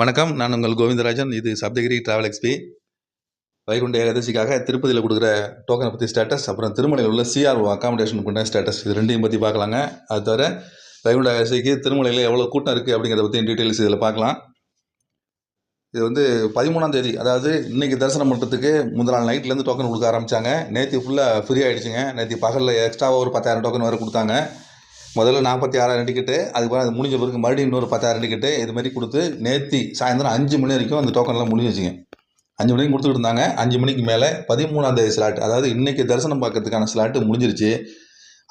வணக்கம். நான் உங்கள் கோவிந்தராஜன். இது சப்தகிரி டிராவல் எக்ஸ்பி. வைகுண்ட ஏகாதசிக்காக திருப்பதியில் கொடுக்குற டோக்கனை பற்றி ஸ்டேட்டஸ், அப்புறம் திருமலையில் உள்ள சிஆர்ஓ அகாமடேஷன் கொண்ட ஸ்டேட்டஸ், இது ரெண்டையும் பற்றி பார்க்கலாங்க. அது தவிர வைகுண்ட ஏகாதசிக்கு திருமலையில் எவ்வளோ கூட்டம் இருக்குது அப்படிங்கிறத பற்றி டீட்டெயில்ஸ் இதில் பார்க்கலாம். இது வந்து 13ஆம் தேதி, அதாவது இன்றைக்கி தரிசனம் பண்ணுறதுக்கு முதல் நாள் நைட்லேருந்து டோக்கன் கொடுக்க ஆரம்பித்தாங்க. நேற்று ஃபுல்லாக ஃப்ரீ ஆகிடுச்சுங்க. நேற்று பகலில் எக்ஸ்ட்ராவாக ஒரு 10,000 டோக்கன் வேறு கொடுத்தாங்க. முதல்ல 46,000 டிக்கெட்டு, அதுக்கப்புறம் அது முடிஞ்ச பிறகு மறுபடியும் இன்னொரு 10,000 டிக்கெட்டு, இது மாதிரி கொடுத்து நேற்று சாயந்தரம் 5 மணி வரைக்கும் அந்த டோக்கன்லாம் முடிஞ்சிச்சுங்க. 5 மணிக்கு கொடுத்துட்டு இருந்தாங்க. 5 மணிக்கு மேலே 13ஆம் தேதி ஸ்லாட், அதாவது இன்றைக்கி தரிசனம் பார்க்கறதுக்கான ஸ்லாட்டு முடிஞ்சிருச்சு.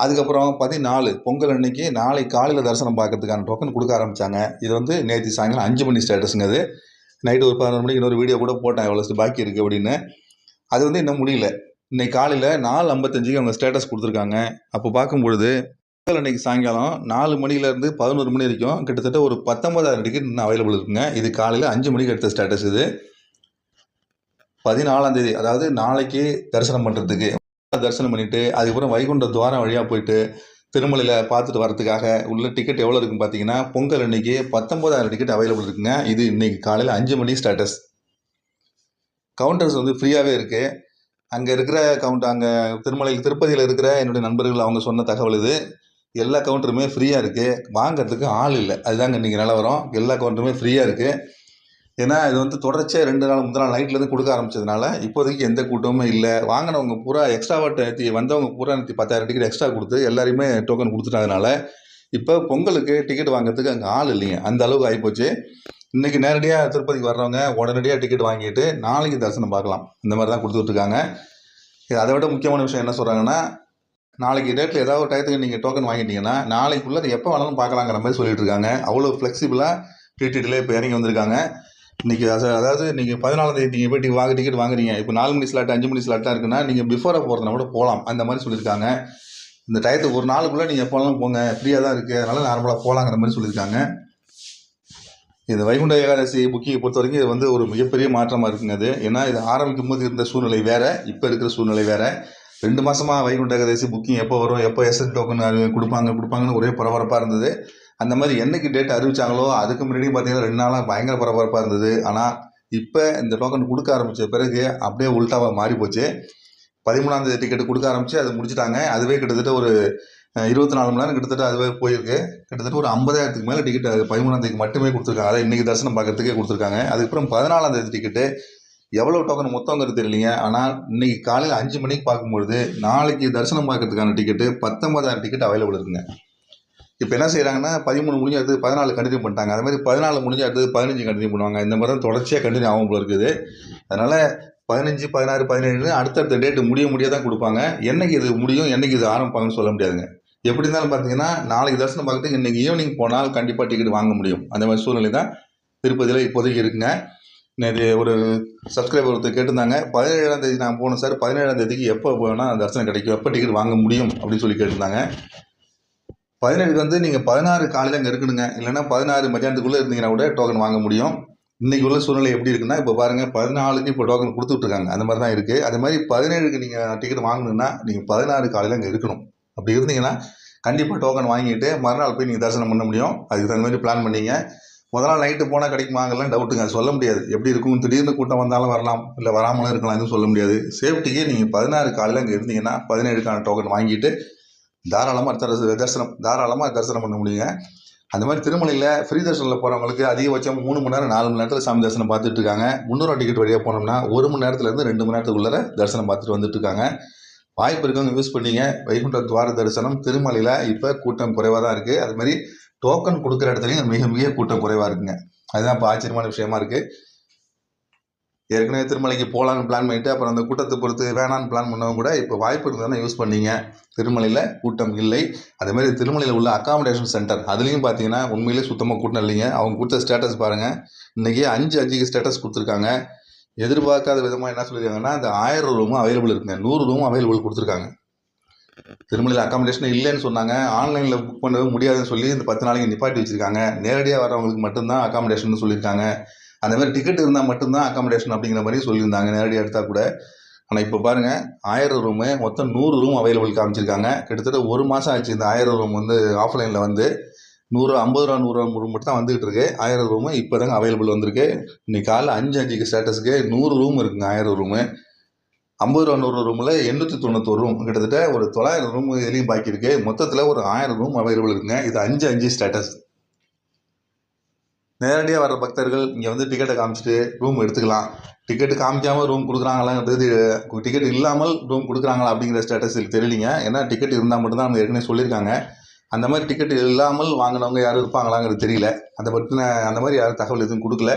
அதுக்கப்புறம் 14 பொங்கல் அன்னைக்கு நாளை காலையில் தரிசனம் பார்க்கறதுக்கான டோக்கன் கொடுக்க ஆரம்பித்தாங்க. இது வந்து நேற்று சாயங்காலம் 5 மணி ஸ்டேட்டஸுங்க. அது நைட்டு ஒரு 11 மணிக்கு இன்னொரு வீடியோ கூட போட்டேன், எவ்வளோ பாக்கி இருக்குது அப்படின்னு. அது வந்து இன்னும் முடியல. இன்னைக்கு காலையில் 4:55க்கு அவங்க ஸ்டேட்டஸ் கொடுத்துருக்காங்க. அப்போ பார்க்கும்பொழுது அன்றைக்கி சாயங்காலம் 4 மணிலேருந்து 11 மணி வரைக்கும் கிட்டத்தட்ட ஒரு 19,000 டிக்கெட் இன்னும் அவைலபிள் இருக்குங்க. இது காலையில் 5 மணிக்கு எடுத்த ஸ்டேட்டஸ். இது 14ஆம் தேதி, அதாவது நாளைக்கு தரிசனம் பண்ணுறதுக்கு தரிசனம் பண்ணிவிட்டு அதுக்கப்புறம் வைகுண்ட துவாரம் வழியாக போயிட்டு திருமலையில் பார்த்துட்டு வரதுக்காக உள்ள டிக்கெட் எவ்வளோ இருக்குன்னு பார்த்தீங்கன்னா, பொங்கல் அன்றைக்கி 19,000 டிக்கெட் அவைலபிள் இருக்குங்க. இது இன்றைக்கி காலையில் 5 மணி ஸ்டேட்டஸ். கவுண்டர்ஸ் வந்து ஃப்ரீயாகவே இருக்குது. அங்கே இருக்கிற அங்கே திருப்பதியில் இருக்கிற என்னுடைய நண்பர்கள் அவங்க சொன்ன தகவல் இது. எல்லா கவுண்டருமே ஃப்ரீயாக இருக்குது, வாங்கிறதுக்கு ஆள் இல்லை. அதுதாங்க இன்றைக்கி நிலவரம். எல்லா கவுண்டருமே ஃப்ரீயாக இருக்குது. ஏன்னா இது வந்து தொடர்ச்சியாக 2 நாள் முதல் நாள் நைட்லேருந்து கொடுக்க ஆரம்பிச்சதுனால இப்போதைக்கு எந்த கூட்டமும் இல்லை. வாங்கினவங்க பூரா எக்ஸ்ட்ராவாக வந்தவங்க பூரா 10,000 டிக்கெட் எக்ஸ்ட்ரா கொடுத்து எல்லாருமே டோக்கன் கொடுத்துட்டதுனால இப்போ பொங்கலுக்கு டிக்கெட் வாங்கிறதுக்கு அங்கே ஆள் இல்லைங்க. அந்த அளவுக்கு ஆகிப்போச்சு. இன்றைக்கி நேரடியாக திருப்பதிக்கு வர்றவங்க உடனடியாக டிக்கெட் வாங்கிட்டு நாளைக்கு தரிசனம் பார்க்கலாம், இந்த மாதிரி தான் கொடுத்துட்ருக்காங்க. அதை விட முக்கியமான விஷயம் என்ன சொல்கிறாங்கன்னா, நாளைக்கு டேட்டில் ஏதாவது ஒரு டயத்துக்கு நீங்கள் டோக்கன் வாங்கிட்டீங்கன்னா நாளைக்குள்ளே அதை எப்போ வேணாலும் பார்க்கலாங்கிற மாதிரி சொல்லிட்டு இருக்காங்க. அவ்வளோ ஃப்ளெக்சிபிளாக டிடிடியில் இப்போ இறங்கி வந்திருக்காங்க. இன்றைக்கி அதாவது நீங்கள் 14ஆம் தேதி நீங்கள் போய் டிக்கெட் வாங்குறீங்க. இப்போ 4 மணி ஸ்லாட் 5 மணி ஸ்லாட்டாக இருக்குன்னா நீங்கள் பிஃபோராக போகிறதுனா கூட போகலாம், அந்த மாதிரி சொல்லியிருக்காங்க. இந்த டயத்துக்கு ஒரு நாளுக்குள்ளே நீங்கள் எப்போ வேணாலும் போங்க, ஃப்ரீயாக தான் இருக்குது, அதனால் நார்மலாக போகலாங்கிற மாதிரி சொல்லியிருக்காங்க. இது வைகுண்ட ஏகாதசி புக்கிங்கை பொறுத்த வரைக்கும் இது வந்து ஒரு மிகப்பெரிய மாற்றமாக இருக்குங்க. அது ஏன்னா இது ஆரம்பிக்கும் போது இருந்த சூழ்நிலை வேறு, இப்போ இருக்கிற சூழ்நிலை வேறு. 2 மாதமாக வைகுண்ட ஏகாதசி புக்கிங் எப்போ வரும், எப்போ எஸ்என் டோக்கன் கொடுப்பாங்கன்னு ஒரே பரபரப்பாக இருந்தது. அந்த மாதிரி என்னைக்கு டேட் அறிவிச்சாங்களோ அதுக்கு முன்னாடி பார்த்தீங்கன்னா 2 நாளாக பயங்கர பரபரப்பாக இருந்தது. ஆனால் இப்போ இந்த டோக்கன் கொடுக்க ஆரம்பித்த பிறகு அப்படியே உல்ட்டாவாக மாறி போச்சு. 13ஆம் தேதி டிக்கெட் கொடுக்க ஆரம்பித்து அது முடிச்சுட்டாங்க. அதுவே கிட்டத்தட்ட ஒரு 24 மணி நேரம் கிட்டத்தட்ட அதுவே போயிருக்கு. கிட்டத்தட்ட ஒரு 50,000க்கு மேலே டிக்கெட் 13ஆம் தேதிக்கு மட்டுமே கொடுத்துருக்காங்க. அதாவது இன்றைக்கி தரிசனம் பார்க்கறதுக்கே கொடுத்துருக்காங்க. அதுக்கப்புறம் 14ஆம் தேதி டிக்கெட்டு எவ்வளோ டோக்கன் மொத்தங்கிறது தெரியலைங்க. ஆனால் இன்றைக்கி காலையில் 5 மணிக்கு பார்க்கும்பொழுது நாளைக்கு தரிசனம் பார்க்கறதுக்கான டிக்கெட்டு 19,000 டிக்கெட் அவைலபிள் இருக்குங்க. இப்போ என்ன செய்கிறாங்கன்னா 13 முடிஞ்ச அடுத்து 14 கண்டினியூ பண்ணிட்டாங்க. அது மாதிரி 14 முடிஞ்ச அடுத்து 15 கண்டினியூ பண்ணுவாங்க. இந்த மாதிரி தான் தொடர்ச்சியாக கண்டினியூ ஆகும் போல இருக்குது. அதனால் 15, 16, 17 அடுத்தடுத்த டேட்டு முடிய தான் கொடுப்பாங்க. என்றைக்கு இது முடியும், என்றைக்கு இது ஆரம்பிப்பாங்கன்னு சொல்ல முடியாதுங்க. எப்படி இருந்தாலும் பார்த்தீங்கன்னா நாளைக்கு தரிசனம் பார்க்கறதுக்கு இன்றைக்கி ஈவினிங் போனால் கண்டிப்பாக டிக்கெட் வாங்க முடியும். அந்த மாதிரி சூழ்நிலை தான் திருப்பதியில் இப்போதைக்கு இருக்குங்க. நேற்று ஒரு சப்ஸ்கிரைபர் ஒருத்தர் கேட்டிருந்தாங்க, 17ஆம் தேதி நான் போகணும் சார், 17ஆம் தேதிக்கு எப்போ போனால் தரிசனம் கிடைக்கும், எப்போ டிக்கெட் வாங்க முடியும் அப்படின்னு சொல்லி கேட்டிருந்தாங்க. 17க்கு வந்து நீங்கள் 16 காலையில் அங்கே இருக்கணுங்க. இல்லைன்னா 16 மத்தியானத்துக்குள்ளே இருந்தீங்கன்னா கூட டோக்கன் வாங்க முடியும். இன்றைக்கி உள்ள சூழ்நிலை எப்படி இருக்குன்னா, இப்போ பாருங்கள் 14க்கு இப்போ டோக்கன் கொடுத்துட்ருக்காங்க. அந்த மாதிரி தான் இருக்குது. அது மாதிரி 17க்கு நீங்கள் டிக்கெட் வாங்கணுன்னா நீங்கள் 16 காலையில் அங்கே இருக்கணும். அப்படி இருந்தீங்கன்னா கண்டிப்பாக டோக்கன் வாங்கிட்டு மறுநாள் போய் நீங்கள் தரிசனம் பண்ண முடியும். அதுக்கு தகுந்த மாதிரி பிளான் பண்ணிங்க. முதல் நாள் நைட்டு போனால் கிடைக்குமாங்கலாம் டவுட்டுங்க, அது சொல்ல முடியாது. எப்படி இருக்கும், திடீர்னு கூட்டம் வந்தாலும் வரலாம், இல்லை வராமலும் இருக்கலாம், எதுவும் சொல்ல முடியாது. சேஃப்டிக்கு நீங்கள் 16 காலையில் அங்கே இருந்தீங்கன்னா 17க்கான டோக்கன் வாங்கிட்டு தாராளமாக தரிசனம் பண்ண முடியுங்க. அந்த மாதிரி திருமலையில் ஃப்ரீ தரிசனில் போகிறவங்களுக்கு அதிகபட்சம் 3 மணி நேரம் 4 மணி நேரத்தில் சாமி தரிசனம் பார்த்துட்டு இருக்காங்க. 300 டிக்கெட் வழியாக போனோம்னா 1 மணி நேரத்துலேருந்து 2 மணி நேரத்துக்குள்ளே தரிசனம் பார்த்துட்டு வந்துட்டு இருக்காங்க. வாய்ப்பு இருக்கவங்க யூஸ் பண்ணிங்க. வைகுண்ட துவார தரிசனம் திருமலையில் இப்போ கூட்டம் குறைவாக தான் இருக்குது. அதுமாதிரி டோக்கன் கொடுக்குற இடத்துலையும் மிக மிக கூட்டம் குறைவாக இருக்குங்க. அதுதான் இப்போ ஆச்சரியமான விஷயமா இருக்குது. ஏற்கனவே திருமலைக்கு போகலான்னு பிளான் பண்ணிவிட்டு அப்புறம் அந்த கூட்டத்தை பொறுத்து வேணான்னு பிளான் பண்ணவங்க கூட இப்போ வாய்ப்பு இருந்தாலும் யூஸ் பண்ணிங்க. திருமலையில் கூட்டம் இல்லை. அதேமாதிரி திருமலையில் உள்ள அகாமடேஷன் சென்டர் அதுலேயும் பார்த்தீங்கன்னா உண்மையிலே சுத்தமாக கூட்டம் இல்லைங்க. அவங்க கொடுத்த ஸ்டேட்டஸ் பாருங்கள். இன்றைக்கி 5:05க்கு ஸ்டேட்டஸ் கொடுத்துருக்காங்க. எதிர்பார்க்காத விதமாக என்ன சொல்லியிருக்காங்கன்னா, அந்த 1000 ரூமும் அவைலபிள் இருக்குங்க. 100 ரூமும் அவைலபிள் கொடுத்துருக்காங்க. திருமலையில் அகாமடேஷன் இல்லைன்னு சொன்னாங்க. ஆன்லைனில் புக் பண்ணவே முடியாதுன்னு சொல்லி இந்த 10 நாளைக்கு நிப்பாட்டி வச்சுருக்காங்க. நேரடியாக வரவங்களுக்கு மட்டும்தான் அகாமடேஷன் சொல்லியிருக்காங்க. அந்த மாதிரி டிக்கெட் இருந்தால் மட்டும்தான் அகாமடேஷன் அப்படிங்கிற மாதிரி சொல்லியிருந்தாங்க நேரடியாக எடுத்தால் கூட. ஆனால் இப்போ பாருங்கள் 1000 ரூமு மொத்தம் 100 ரூம் அவைலபிள் காமிச்சிருக்காங்க. கிட்டத்தட்ட 1 மாதம் ஆச்சு இந்த 1000 ரூம் வந்து ஆஃப்லைனில் வந்து. ரூ. 50 ரூம் மட்டும் தான் வந்துகிட்டு இருக்கு. 1000 ரூமு இப்போ தாங்க அவைலபிள் வந்திருக்கு. இன்னைக்கு காலைல 5:05க்கு ஸ்டேட்டஸுக்கு 100 ரூம் இருக்குங்க. 1000 ரூமு. ரூ. 50 ரூமில் 891 ரூம், கிட்டத்தட்ட ஒரு 900 ரூம் இதுலேயும் பாக்கி இருக்கு. மொத்தத்தில் ஒரு 1000 ரூம் அவைலபிள் இருக்குங்க. இது 5:05 ஸ்டேட்டஸ். நேரடியாக வர பக்தர்கள் இங்கே வந்து டிக்கெட்டை காமிச்சிட்டு ரூம் எடுத்துக்கலாம். டிக்கெட்டு காமிக்காமல் ரூம் கொடுக்குறாங்களாங்கிறது, டிக்கெட் இல்லாமல் ரூம் கொடுக்குறாங்களா அப்படிங்கிற ஸ்டேட்டஸ் தெரியலிங்க. ஏன்னா டிக்கெட் இருந்தால் மட்டும்தான் அவங்க ஏற்கனவே சொல்லியிருக்காங்க. அந்த மாதிரி டிக்கெட் இல்லாமல் வாங்கினவங்க யாரும் இருப்பாங்களாங்கிறது தெரியல. அந்த மாதிரி யாரும் தகவல் எதுவும் கொடுக்கல.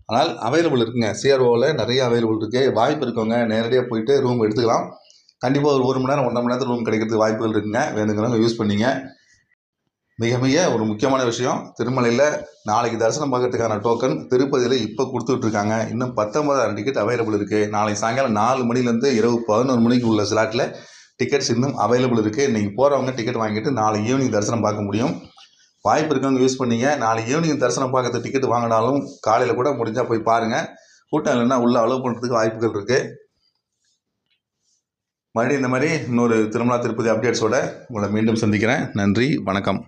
ஆனால் அவைலபிள் இருக்குங்க. சிஆர்ஓவில் நிறைய அவைலபிள் இருக்குது. வாய்ப்பு இருக்கவங்க நேரடியாக போயிட்டு ரூம் எடுத்துக்கலாம். கண்டிப்பாக ஒரு மணி நேரம் 1.5 மணி நேரத்தில் ரூம் கிடைக்கிறதுக்கு வாய்ப்புகள் இருக்குங்க. வேணுங்கிறவங்க யூஸ் பண்ணிங்க. மிக ஒரு முக்கியமான விஷயம், திருமலையில் நாளைக்கு தரிசனம் பார்க்கறதுக்கான டோக்கன் திருப்பதியில் இப்போ கொடுத்துட்ருக்காங்க. இன்னும் 19,000 டிக்கெட் அவைலபிள் இருக்குது. நாளைக்கு சாயங்காலம் 4 மணிலேருந்து இரவு 11 மணிக்கு உள்ள ஸ்லாட்டில் டிக்கெட்ஸ் இன்னும் அவைலபிள் இருக்குது. இன்றைக்கி போகிறவங்க டிக்கெட் வாங்கிட்டு நாளைக்கு ஈவினிங் தரிசனம் பார்க்க முடியும். வாய்ப்பு இருக்கவங்க யூஸ் பண்ணிங்க. நாளைக்கு ஈவினிங் தரிசனம் பார்க்கறது டிக்கெட் வாங்கினாலும் காலையில் கூட முடிஞ்சால் போய் பாருங்கள். கூட்டம் இல்லைன்னா உள்ளே அலோவ் பண்ணுறதுக்கு வாய்ப்புகள் இருக்குது. மறுபடியும் இந்த மாதிரி இன்னொரு திருமலா திருப்பதி அப்டேட்ஸோடு உங்களை மீண்டும் சந்திக்கிறேன். நன்றி, வணக்கம்.